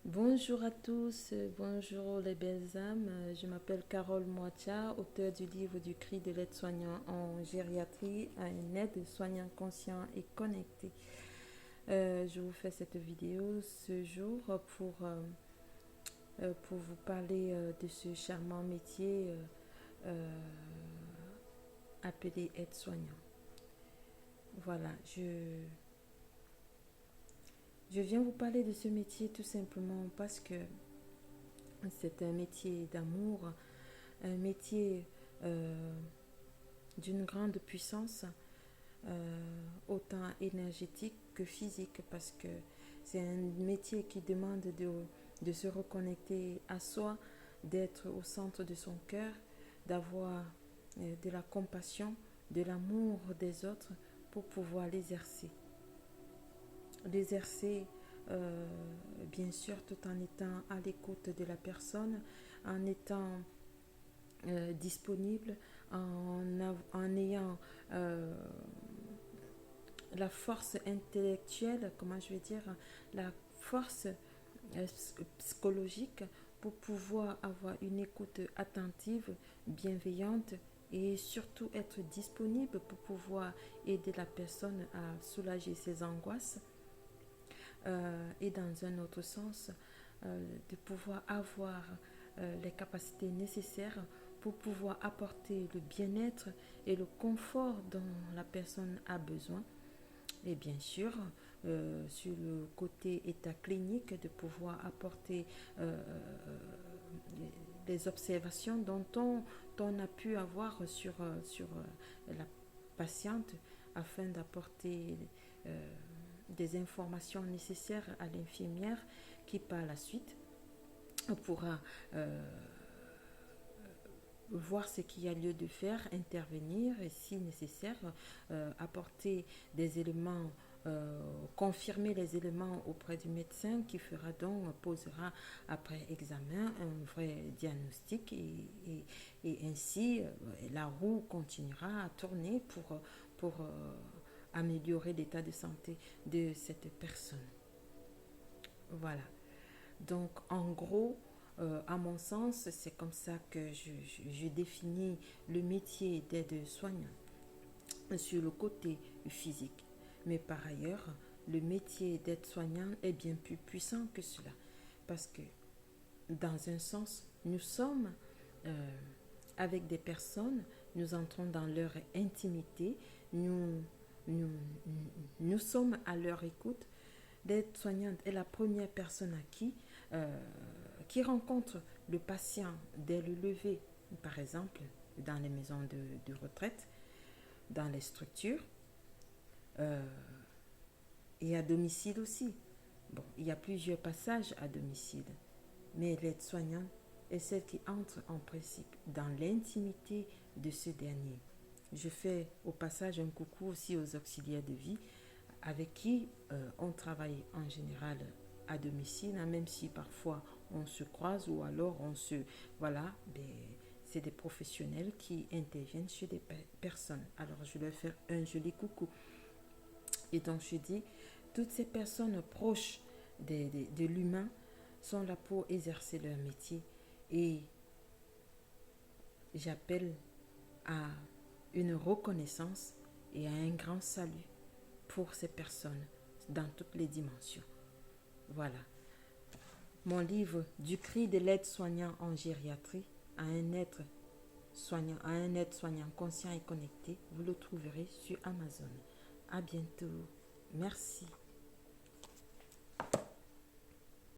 Bonjour à tous, bonjour les belles âmes. Je m'appelle Carole Moitia, auteure du livre du cri de l'aide-soignant en gériatrie à un aide-soignant conscient et connecté. Je vous fais cette vidéo ce jour pour vous parler de ce charmant métier euh, appelé aide-soignant. Voilà, je viens vous parler de ce métier tout simplement parce que c'est un métier d'amour, un métier euh, d'une grande puissance, autant énergétique que physique, parce que c'est un métier qui demande de se reconnecter à soi, d'être au centre de son cœur, d'avoir de la compassion, de l'amour des autres pour pouvoir l'exercer. L'exercer, euh, bien sûr, tout en étant à l'écoute de la personne, en étant disponible, en ayant la force intellectuelle, comment je vais dire, la force psychologique pour pouvoir avoir une écoute attentive, bienveillante et surtout être disponible pour pouvoir aider la personne à soulager ses angoisses et dans un autre sens, de pouvoir avoir les capacités nécessaires pour pouvoir apporter le bien-être et le confort dont la personne a besoin. Et bien sûr, sur le côté état clinique, de pouvoir apporter les observations dont on a pu avoir sur la patiente afin d'apporter des informations nécessaires à l'infirmière qui par la suite pourra voir ce qu'il y a lieu de faire, intervenir et si nécessaire apporter des éléments, confirmer les éléments auprès du médecin qui fera donc, posera après examen un vrai diagnostic et ainsi la roue continuera à tourner pour améliorer l'état de santé de cette personne. Voilà. Donc, en gros, à mon sens, c'est comme ça que je définis le métier d'aide-soignant sur le côté physique. Mais par ailleurs, le métier d'aide-soignant est bien plus puissant que cela. Parce que, dans un sens, nous sommes avec des personnes, nous entrons dans leur intimité, nous, nous, nous sommes à leur écoute. L'aide-soignante est la première personne euh, qui rencontre le patient dès le lever, par exemple, dans les maisons de retraite, dans les structures euh, et à domicile aussi. Bon, il y a plusieurs passages à domicile, mais l'aide-soignante est celle qui entre en principe dans l'intimité de ce dernier. Je fais au passage un coucou aussi aux auxiliaires de vie avec qui on travaille en général à domicile, hein, même si parfois on se croise ou alors on se... Voilà, ben, c'est des professionnels qui interviennent chez des personnes. Alors je leur fais un joli coucou. Et donc je dis, toutes ces personnes proches de l'humain sont là pour exercer leur métier. Et j'appelle à une reconnaissance et à un grand salut pour ces personnes dans toutes les dimensions. Voilà. Mon livre Du cri de l'aide-soignant en gériatrie à un être soignant, à un aide-soignant conscient et connecté, vous le trouverez sur Amazon. À bientôt. Merci.